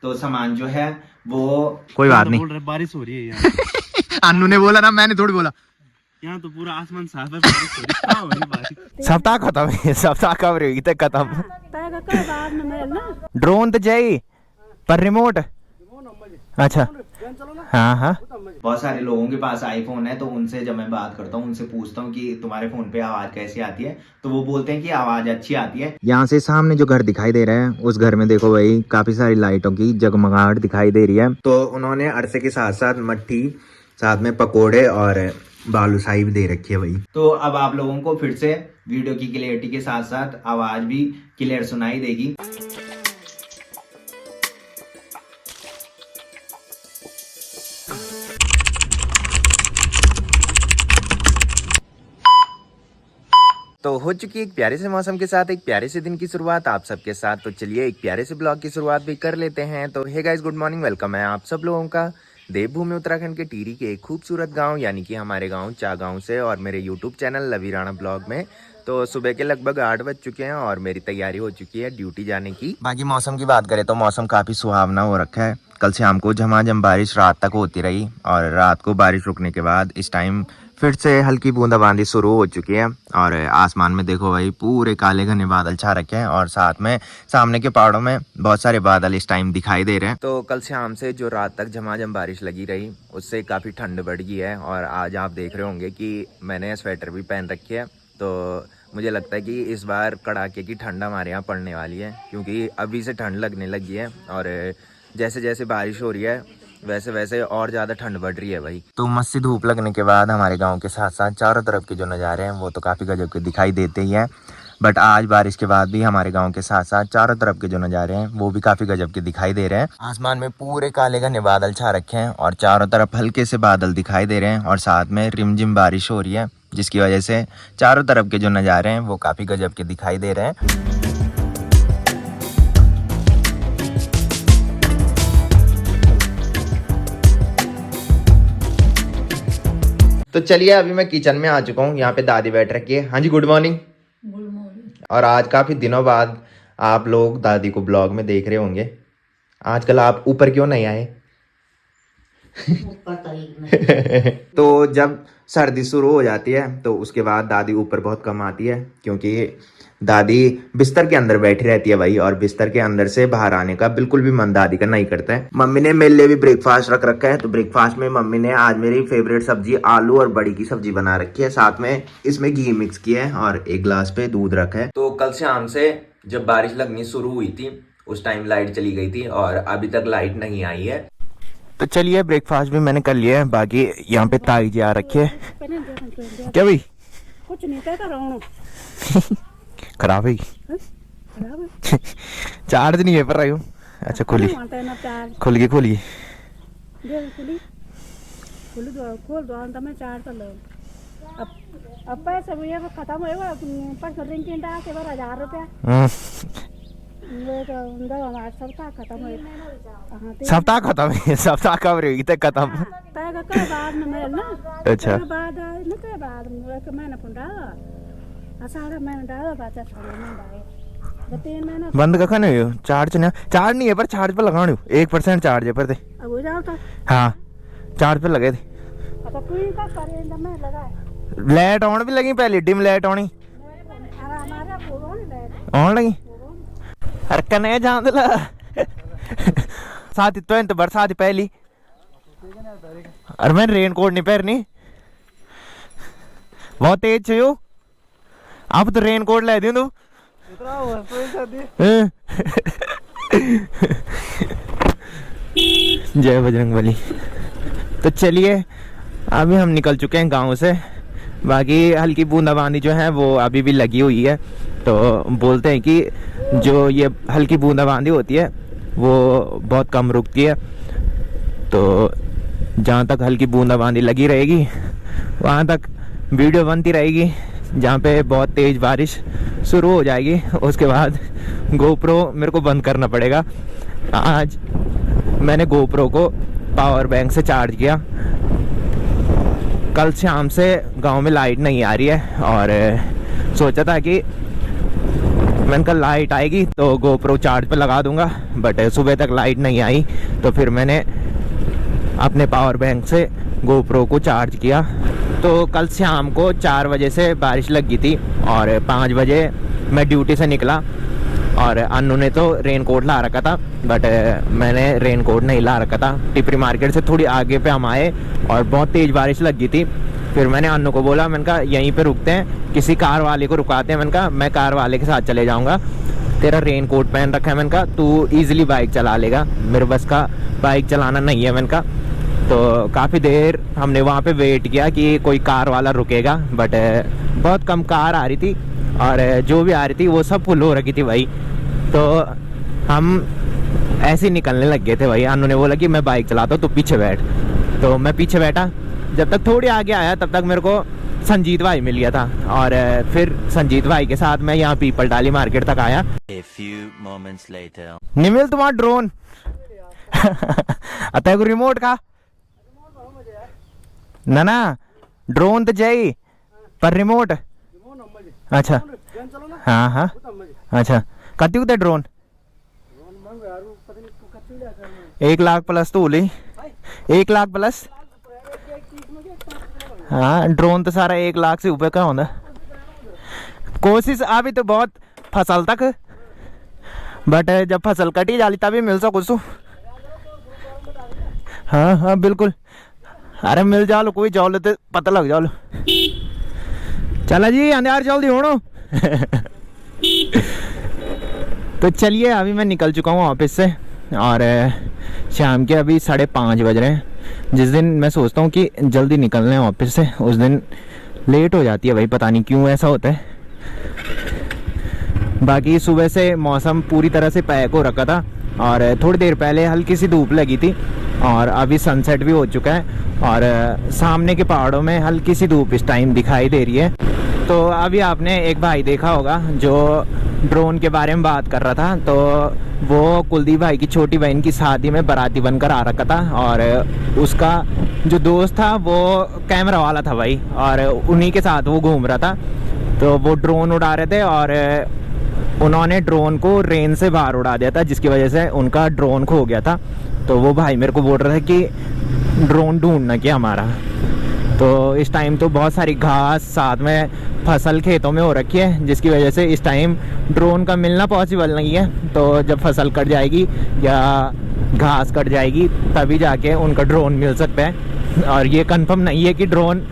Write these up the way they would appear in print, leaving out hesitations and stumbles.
तो सामान जो है वो कोई बात नहीं। बोल रहे बारिश हो रही है यहाँ। अन्नू ने बोला ना, मैंने थोड़ी बोला। यहाँ तो पूरा आसमान साफ है, बारिश हो रही है। कहाँ हो रही बारिश? सप्ताह खत्म है, सप्ताह कब रहेगी तक खत्म। ड्रोन तो जाई पर रिमोट। अच्छा हाँ हाँ। बहुत सारे लोगों के पास आईफोन है, तो उनसे जब मैं बात करता हूँ, उनसे पूछता हूँ कि तुम्हारे फोन पे आवाज कैसी आती है, तो वो बोलते हैं कि आवाज अच्छी आती है। यहाँ से सामने जो घर दिखाई दे रहा है, उस घर में देखो भाई काफी सारी लाइटों की जगमगाहट दिखाई दे रही है। तो उन्होंने अरसे के साथ साथ मट्ठी, साथ में पकोड़े और बालूशाही भी दे रखी है भाई। तो अब आप लोगों को फिर से वीडियो की क्लियरिटी के साथ साथ आवाज भी क्लियर सुनाई देगी। तो हो चुकी एक प्यारे से मौसम के साथ एक प्यारे से दिन की शुरुआत आप सबके साथ। तो चलिए एक प्यारे से ब्लॉग की शुरुआत भी कर लेते हैं। तो hey guys, good morning, welcome है आप सब लोगों का देवभूमि उत्तराखंड के टिहरी के एक खूबसूरत गांव यानी कि हमारे गांव चागांव से और मेरे यूट्यूब चैनल लवी राणा ब्लॉग में। तो सुबह के लगभग 8 बज चुके हैं और मेरी तैयारी हो चुकी है ड्यूटी जाने की। बाकी मौसम की बात करें तो मौसम काफ़ी सुहावना हो रखा है। कल शाम को झमाझम बारिश रात तक होती रही और रात को बारिश रुकने के बाद इस टाइम फिर से हल्की बूंदाबांदी शुरू हो चुकी है। और आसमान में देखो भाई पूरे काले घने बादल छा रखे हैं और साथ में सामने के पहाड़ों में बहुत सारे बादल इस टाइम दिखाई दे रहे हैं। तो कल शाम से जो रात तक झमाझम बारिश लगी रही, उससे काफ़ी ठंड बढ़ गई है। और आज आप देख रहे होंगे कि मैंने स्वेटर भी पहन रखी है। तो मुझे लगता है कि इस बार कड़ाके की ठंड हमारे यहाँ पड़ने वाली है, क्योंकि अभी से ठंड लगने लगी है। और जैसे जैसे बारिश हो रही है वैसे वैसे और ज़्यादा ठंड बढ़ रही है भाई। तो मस्त सी धूप लगने के बाद हमारे गांव के साथ साथ चारों तरफ के जो नज़ारे हैं वो तो काफ़ी गजब के दिखाई देते ही हैं। बट आज बारिश के बाद भी हमारे गांव के साथ साथ चारों तरफ के जो नज़ारे हैं वो भी काफ़ी गजब के दिखाई दे रहे हैं। आसमान में पूरे काले घने बादल छा रखे हैं और चारों तरफ हल्के से बादल दिखाई दे रहे हैं और साथ में रिमझिम बारिश हो रही है, जिसकी वजह से चारों तरफ के जो नज़ारे हैं वो काफ़ी गजब के दिखाई दे रहे हैं। तो चलिए अभी मैं किचन में आ चुका हूँ। यहाँ पे दादी बैठ रखी है। हाँ जी, गुड मॉर्निंग। Good morning. और आज काफ़ी दिनों बाद आप लोग दादी को ब्लॉग में देख रहे होंगे। आजकल आप ऊपर क्यों नहीं आए? तो जब सर्दी शुरू हो जाती है तो उसके बाद दादी ऊपर बहुत कम आती है, क्योंकि दादी बिस्तर के अंदर बैठी रहती है भाई। और बिस्तर के अंदर से बाहर आने का बिल्कुल भी मन दादी का नहीं करता है। मम्मी ने मेरे लिए भी ब्रेकफास्ट रख रखा है। तो ब्रेकफास्ट में मम्मी ने आज मेरी फेवरेट सब्जी आलू और बड़ी की सब्जी बना रखी है, साथ में इसमें घी मिक्स किया है और एक गिलास पे दूध रखा है। तो कल शाम से जब बारिश लगनी शुरू हुई थी उस टाइम लाइट चली गई थी और अभी तक लाइट नहीं आई है। तो चलिए ब्रेकफास्ट भी मैंने कर लिया है। बाकी यहाँ पे ताई जी आ रखी है। क्या भाई? कुछ नहीं कहता खराब है चार्ज नहीं है पर रही हूँ। अच्छा खोली खोल गई खोलिए खोल दो मैं चार्ज कर लो। अब पैसे भैया खत्म होगा पर रिंग के 1000 रुपया सप्ताह खत्म हो। सप्ताह खत्म है? सप्ताह कब रहेगी तक खत्म? बाद में ना। अच्छा बाद मैंने बंद का खाने चार्ज नहीं है पर चार्ज पर लगा 1% चार्ज है पर थे। हाँ चार्ज पर लगे थे। लाइट ऑन भी लगी, पहले डिम लाइट ऑन लगी। अरे कने जान दिला साथ तो बरसात पहली। अरे मैं रेनकोट नहीं पहननी, बहुत तेज छो। अब तो रेनकोट ले दूं। जय बजरंगबली। तो चलिए अभी हम निकल चुके हैं गांव से। बाकी हल्की बूंदाबांदी जो है वो अभी भी लगी हुई है। तो बोलते हैं कि जो ये हल्की बूंदाबांदी होती है वो बहुत कम रुकती है। तो जहाँ तक हल्की बूंदाबांदी लगी रहेगी वहाँ तक वीडियो बनती रहेगी। जहाँ पे बहुत तेज़ बारिश शुरू हो जाएगी उसके बाद गोप्रो मेरे को बंद करना पड़ेगा। आज मैंने गोप्रो को पावर बैंक से चार्ज किया। कल शाम से गांव में लाइट नहीं आ रही है और सोचा था कि मैंने कहा लाइट आएगी तो गोप्रो चार्ज पे लगा दूंगा, बट सुबह तक लाइट नहीं आई। तो फिर मैंने अपने पावर बैंक से गोप्रो को चार्ज किया। तो कल शाम को 4 बजे से बारिश लग गई थी और 5 बजे मैं ड्यूटी से निकला और अन्नू ने तो रेन कोट ला रखा था, बट मैंने रेन कोट नहीं ला रखा था। टिपरी मार्केट से थोड़ी आगे पे हम आए और बहुत तेज़ बारिश लग गई थी। फिर मैंने अन्नू को बोला, मैंने कहा यहीं पे रुकते हैं, किसी कार वाले को रुकाते हैं। मैंने कहा मैं कार वाले के साथ चले जाऊंगा, तेरा रेन कोट पहन रखा है, मैंने कहा तू ईजिली बाइक चला लेगा, मेरे बस का बाइक चलाना नहीं है। मैंने कहा तो काफ़ी देर हमने वहाँ पे वेट किया कि कोई कार वाला रुकेगा, बट बहुत कम कार आ रही थी और जो भी आ रही थी वो सब फुल हो रखी थी भाई। तो हम ऐसे ही निकलने लग गए थे भाई। अन्नू ने बोला कि मैं बाइक चलाता हूँ तो पीछे बैठ, तो मैं पीछे बैठा। जब तक थोड़ी आगे आया तब तक मेरे को संजीत भाई मिल गया था और फिर संजीत भाई के साथ मैं यहाँ पीपल टाली मार्केट तक आया। निमिल तुम्हारा ड्रोन अतः को रिमोट का ना ड्रोन तो जाई पर रिमोट अच्छा हाँ हाँ अच्छा कति होता है ड्रोन 1 लाख प्लस तो बोली 1 लाख प्लस हाँ ड्रोन तो सारा 1 लाख से ऊपर का होता। कोशिश अभी तो बहुत फसल तक, बट जब फसल कटी जाली तभी मिल सको कुछ। हाँ हाँ बिल्कुल, अरे मिल जाओ कोई जाओ लेते पता लग जाओ। चला जी अंधेर जल्दी होनो तो चलिए अभी मैं निकल चुका हूँ ऑफिस से और शाम के अभी 5:30 बज रहे हैं। जिस दिन मैं सोचता हूँ कि जल्दी निकलना है ऑफिस से उस दिन लेट हो जाती है भाई, पता नहीं क्यों ऐसा होता है। बाकी सुबह से मौसम पूरी तरह से पैक हो रखा था और थोड़ी देर पहले हल्की सी धूप लगी थी और अभी सनसेट भी हो चुका है और सामने के पहाड़ों में हल्की सी धूप इस टाइम दिखाई दे रही है। तो अभी आपने एक भाई देखा होगा जो ड्रोन के बारे में बात कर रहा था, तो वो कुलदीप भाई की छोटी बहन की शादी में बाराती बनकर आ रखा था और उसका जो दोस्त था वो कैमरा वाला था भाई और उन्हीं के साथ वो घूम रहा था। तो वो ड्रोन उड़ा रहे थे और उन्होंने ड्रोन को रेंज से बाहर उड़ा दिया था, जिसकी वजह से उनका ड्रोन खो गया था। तो वो भाई मेरे को बोल रहा था कि ड्रोन ढूंढना क्या हमारा। तो इस टाइम तो बहुत सारी घास साथ में फसल खेतों में हो रखी है, जिसकी वजह से इस टाइम ड्रोन का मिलना पॉसिबल नहीं है। तो जब फसल कट जाएगी या घास कट जाएगी तभी जाके उनका ड्रोन मिल सकता है। और ये कंफर्म नहीं है कि ड्रोन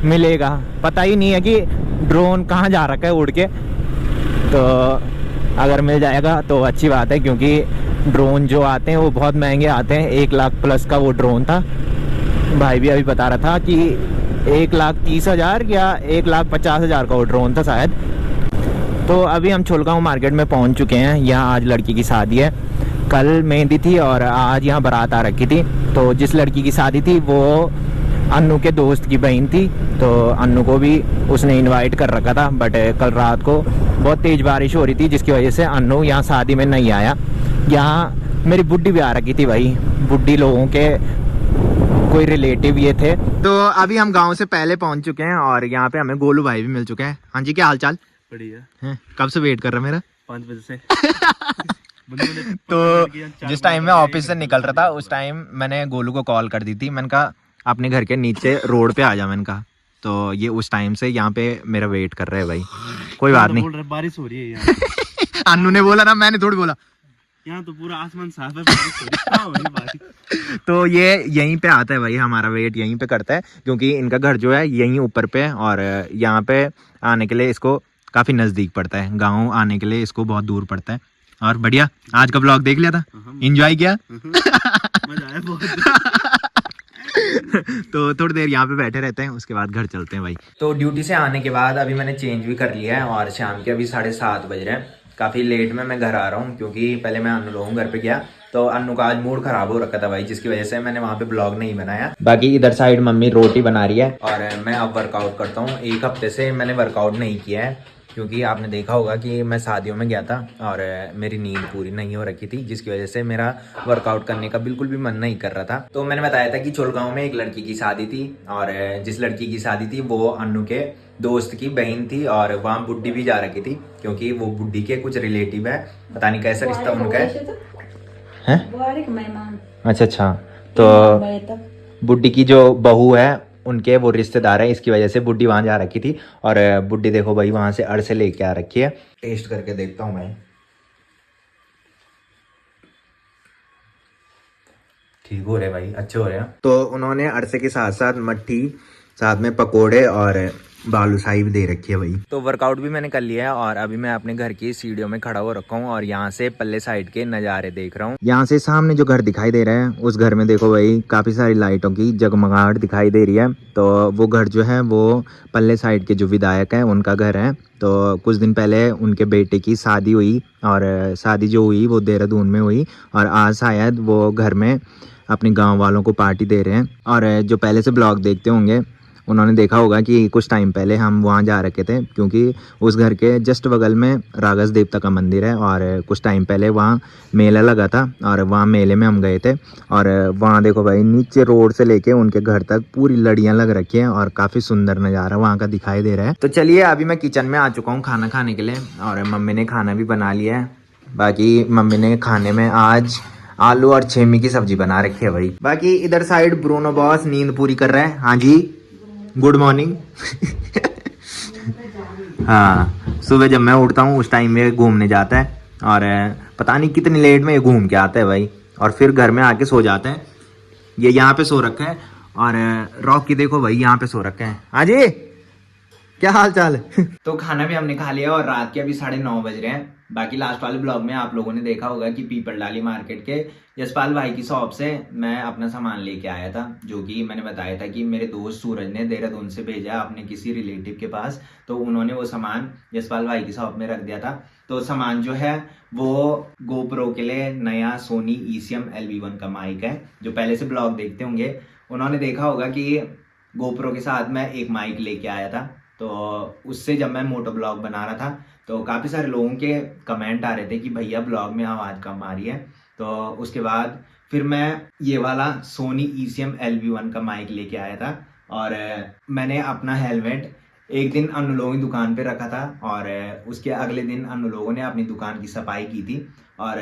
मिलेगा, पता ही नहीं है कि ड्रोन कहाँ जा रखा है उड़ के। तो अगर मिल जाएगा तो अच्छी बात है, क्योंकि ड्रोन जो आते हैं वो बहुत महंगे आते हैं। 1 लाख प्लस का वो ड्रोन था। भाई भी अभी बता रहा था कि 1,30,000 या 1,50,000 का वो ड्रोन था शायद। तो अभी हम छुलगांव मार्केट में पहुंच चुके हैं। यहाँ आज लड़की की शादी है, कल मेहंदी थी और आज यहाँ बारात आ रखी थी। तो जिस लड़की की शादी थी वो अन्नू के दोस्त की बहन थी, तो अन्नू को भी उसने इनवाइट कर रखा था। बट कल रात को बहुत तेज़ बारिश हो रही थी, जिसकी वजह से अन्नू यहाँ शादी में नहीं आया। यहाँ मेरी बुड्ढी भी आ रखी थी भाई, बुड्ढी लोगों के कोई रिलेटिव ये थे। तो अभी हम गांव से पहले पहुंच चुके हैं और यहाँ पे हमें गोलू भाई भी मिल चुके हैं। हाँ जी, क्या हाल चाल? बढ़िया। कब से वेट कर रहा मेरा? 5 बजे से तो जिस टाइम मैं ऑफिस से निकल रहा था उस टाइम मैंने गोलू को कॉल कर दी थी। मैंने कहा अपने घर के नीचे रोड पे आ जा, मैंने कहा। तो ये उस टाइम से यहाँ पे मेरा वेट कर रहे हैं भाई। कोई बात नहीं, बारिश हो रही है यहाँ। अन्नू ने बोला ना, मैंने थोड़ी बोला। यहाँ तो पूरा आसमान साफ है, बारिश हो रही है। हो रही बारिश। तो ये यहीं पे आता है भाई, हमारा वेट यहीं पे करता है, क्योंकि इनका घर जो है यहीं ऊपर पे है और यहाँ पे आने के लिए इसको काफ़ी नज़दीक पड़ता है। गाँव आने के लिए इसको बहुत दूर पड़ता है। और बढ़िया, आज का ब्लॉग देख लिया था, एंजॉय किया? मजा आया बहुत। तो थोड़ी देर यहाँ पे बैठे रहते हैं, उसके बाद घर चलते हैं भाई। तो ड्यूटी से आने के बाद अभी मैंने चेंज भी कर लिया है और शाम के अभी 7:30 बज रहे हैं। काफ़ी लेट में मैं घर आ रहा हूँ, क्योंकि पहले मैं अन्नू लोगों घर पे गया तो अन्नू का आज मूड खराब हो रखा था भाई, जिसकी वजह से मैंने वहाँ पे ब्लॉग नहीं बनाया। बाकी इधर साइड मम्मी रोटी बना रही है और मैं अब वर्कआउट करता हूँ। 1 हफ्ते से मैंने वर्कआउट नहीं किया है क्योंकि आपने देखा होगा कि मैं शादियों में गया था और मेरी नींद पूरी नहीं हो रखी थी, जिसकी वजह से मेरा वर्कआउट करने का बिल्कुल भी मन नहीं कर रहा था। तो मैंने बताया था कि चोलगांव में एक लड़की की शादी थी और जिस लड़की की शादी थी वो अन्नू के दोस्त की बहन थी और वहाँ बुड्ढी भी जा रखी थी, क्योंकि वो बुड्ढी के कुछ रिलेटिव है, पता नहीं कैसा रिश्ता उनका है। अच्छा अच्छा, तो बुड्ढी की जो बहू है उनके वो रिश्तेदार है, इसकी वजह से बुड्ढी वहां जा रखी थी। और बुड्ढी देखो भाई वहां से अरसे लेके आ रखी है। टेस्ट करके देखता हूँ मैं। ठीक हो रहे भाई, अच्छे हो रहे हैं। तो उन्होंने अरसे के साथ साथ मट्ठी, साथ में पकोड़े और बालूशाही भी दे रखी है भाई। तो वर्कआउट भी मैंने कर लिया है और अभी मैं अपने घर की सीढ़ियों में खड़ा हो रखा हूँ और यहाँ से पल्ले साइड के नज़ारे देख रहा हूँ। यहाँ से सामने जो घर दिखाई दे रहा है उस घर में देखो भाई काफ़ी सारी लाइटों की जगमगाहट दिखाई दे रही है। तो वो घर जो है वो पल्ले साइड के जो विधायक है उनका घर है। तो कुछ दिन पहले उनके बेटे की शादी हुई और शादी जो हुई वो देहरादून में हुई और आज शायद वो घर में अपने गाँव वालों को पार्टी दे रहे हैं। और जो पहले से ब्लॉग देखते होंगे उन्होंने देखा होगा कि कुछ टाइम पहले हम वहाँ जा रखे थे, क्योंकि उस घर के जस्ट बगल में रागस देवता का मंदिर है और कुछ टाइम पहले वहाँ मेला लगा था और वहाँ मेले में हम गए थे। और वहाँ देखो भाई नीचे रोड से लेके उनके घर तक पूरी लड़ियाँ लग रखी हैं और काफ़ी सुंदर नज़ारा वहाँ का दिखाई दे रहा है। तो चलिए अभी मैं किचन में आ चुका हूँ खाना खाने के लिए और मम्मी ने खाना भी बना लिया है। बाकी मम्मी ने खाने में आज आलू और छेमी की सब्जी बना रखी है भाई। बाकी इधर साइड ब्रूनो बॉस नींद पूरी कर रहा है। हाँ जी, गुड मॉर्निंग। हाँ, सुबह जब मैं उठता हूँ उस टाइम में घूमने जाता है और पता नहीं कितनी लेट में ये घूम के आता है भाई और फिर घर में आके सो जाता है। ये यहाँ पे सो रखा है और रॉकी देखो भाई यहाँ पे सो रखा है। हाँ जी, क्या हाल चाल है? तो खाना भी हमने खा लिया और रात के अभी 9:30 बज रहे हैं। बाकी लास्ट वाले ब्लॉग में आप लोगों ने देखा होगा कि पीपल डाली मार्केट के यशपाल भाई की शॉप से मैं अपना सामान लेके आया था, जो कि मैंने बताया था कि मेरे दोस्त सूरज ने देहरादून से भेजा अपने किसी रिलेटिव के पास। तो उन्होंने वो सामान यशपाल भाई की शॉप में रख दिया था। तो सामान जो है वो गोप्रो के लिए नया सोनी ECM LV1 का माइक है। जो पहले से ब्लॉग देखते होंगे उन्होंने देखा होगा कि गोप्रो के साथ मैं एक माइक लेके आया था। तो उससे जब मैं मोटो ब्लॉग बना रहा था तो काफ़ी सारे लोगों के कमेंट आ रहे थे कि भैया ब्लॉग में आवाज़ कम आ रही है। तो उसके बाद फिर मैं ये वाला सोनी ECM LV1 का माइक लेके आया था और मैंने अपना हेलमेट एक दिन अन्नू लोगों की दुकान पे रखा था और उसके अगले दिन अन्नू लोगों ने अपनी दुकान की सफाई की थी और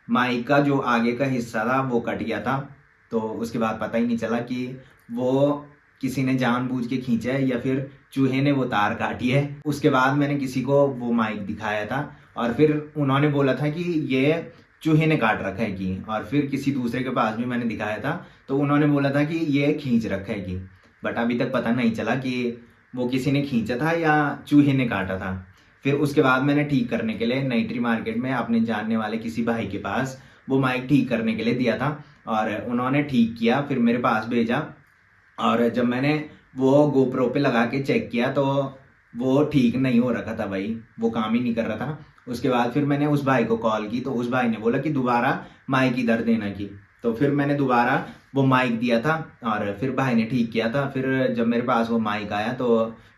माइक का जो आगे का हिस्सा था वो कट गया था। तो उसके बाद पता ही नहीं चला कि वो किसी ने जानबूझ के खींचा है या फिर चूहे ने वो तार काटी है। उसके बाद मैंने किसी को वो माइक दिखाया था और फिर उन्होंने बोला था कि ये चूहे ने काट रखा है कि, और फिर किसी दूसरे के पास भी मैंने दिखाया था तो उन्होंने बोला था कि ये खींच रखा है कि, बट अभी तक पता नहीं चला कि वो किसी ने खींचा था या चूहे ने काटा था। फिर उसके बाद मैंने ठीक करने के लिए नईट्री मार्केट में अपने जानने वाले किसी भाई के पास वो माइक ठीक करने के लिए दिया था और उन्होंने ठीक किया, फिर मेरे पास भेजा और जब मैंने वो गोप्रो पे लगा के चेक किया तो वो ठीक नहीं हो रखा था भाई, वो काम ही नहीं कर रहा था। उसके बाद फिर मैंने उस भाई को कॉल की तो उस भाई ने बोला कि दोबारा माइक इधर देना की। तो फिर मैंने दोबारा वो माइक दिया था और फिर भाई ने ठीक किया था। फिर जब मेरे पास वो माइक आया तो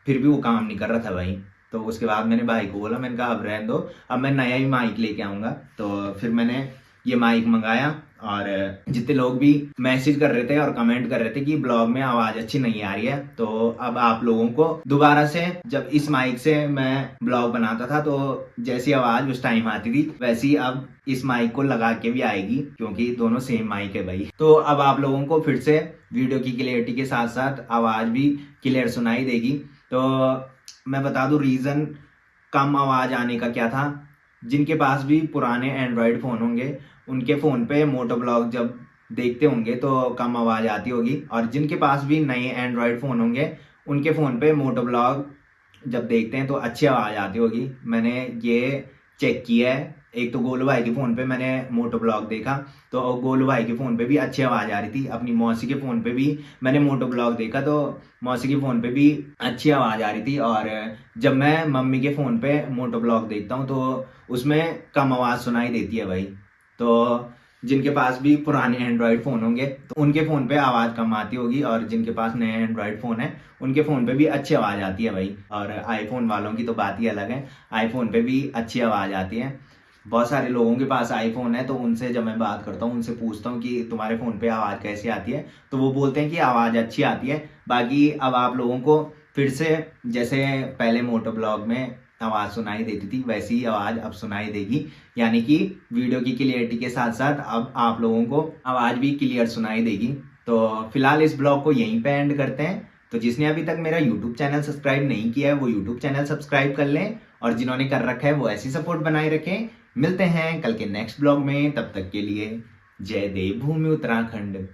फिर भी वो काम नहीं कर रहा था भाई। तो उसके बाद मैंने भाई को बोला, मैंने कहा अब रहने दो, अब मैं नया ही माइक लेके आऊँगा। तो फिर मैंने ये माइक मंगाया और जितने लोग भी मैसेज कर रहे थे और कमेंट कर रहे थे कि ब्लॉग में आवाज़ अच्छी नहीं आ रही है, तो अब आप लोगों को दोबारा से जब इस माइक से मैं ब्लॉग बनाता था तो जैसी आवाज़ उस टाइम आती थी वैसी अब इस माइक को लगा के भी आएगी, क्योंकि दोनों सेम माइक है भाई। तो अब आप लोगों को फिर से वीडियो की क्लियरिटी के साथ साथ आवाज़ भी क्लियर सुनाई देगी। तो मैं बता दूं रीज़न कम आवाज़ आने का क्या था। जिनके पास भी पुराने एंड्रॉयड फ़ोन होंगे उनके फ़ोन पे मोटो ब्लॉग जब देखते होंगे तो कम आवाज़ आती होगी, और जिनके पास भी नए एंड्रॉयड फ़ोन होंगे उनके फ़ोन पे मोटो ब्लॉग जब देखते हैं तो अच्छी आवाज़ आती होगी। मैंने ये चेक किया है। एक तो गोलू भाई के फ़ोन पे मैंने मोटो ब्लॉग देखा तो गोलू भाई के फ़ोन पे भी अच्छी आवाज़ आ रही थी। अपनी मौसी के फ़ोन पे भी मैंने मोटो ब्लॉग देखा तो मौसी के फ़ोन पे भी अच्छी आवाज़ आ रही थी। और जब मैं मम्मी के फ़ोन पे मोटो ब्लॉग देखता हूँ तो उसमें कम आवाज़ सुनाई देती है भाई। तो जिनके पास भी पुराने एंड्रॉयड फ़ोन होंगे तो उनके फ़ोन पे आवाज़ कम आती होगी, और जिनके पास नए एंड्रॉयड फ़ोन है उनके फ़ोन पे भी अच्छी आवाज़ आती है भाई। और आईफोन वालों की तो बात ही अलग है, आईफोन पे भी अच्छी आवाज़ आती है। बहुत सारे लोगों के पास आईफोन है, तो उनसे जब मैं बात करता हूँ, उनसे पूछता हूँ कि तुम्हारे फ़ोन पे आवाज़ कैसी आती है, तो वो बोलते हैं कि आवाज़ अच्छी आती है। बाकी अब आप लोगों को फिर से जैसे पहले मोटो ब्लॉग में आवाज़ सुनाई देती थी वैसी ही आवाज़ अब सुनाई देगी, यानी कि वीडियो की क्लियरिटी के साथ साथ अब आप लोगों को आवाज़ भी क्लियर सुनाई देगी। तो फिलहाल इस ब्लॉग को यहीं पे एंड करते हैं। तो जिसने अभी तक मेरा यूट्यूब चैनल सब्सक्राइब नहीं किया है वो यूट्यूब चैनल सब्सक्राइब कर लें, और जिन्होंने कर रखा है वो ऐसी सपोर्ट बनाए रखें। मिलते हैं कल के नेक्स्ट ब्लॉग में, तब तक के लिए जय देवभूमि उत्तराखंड।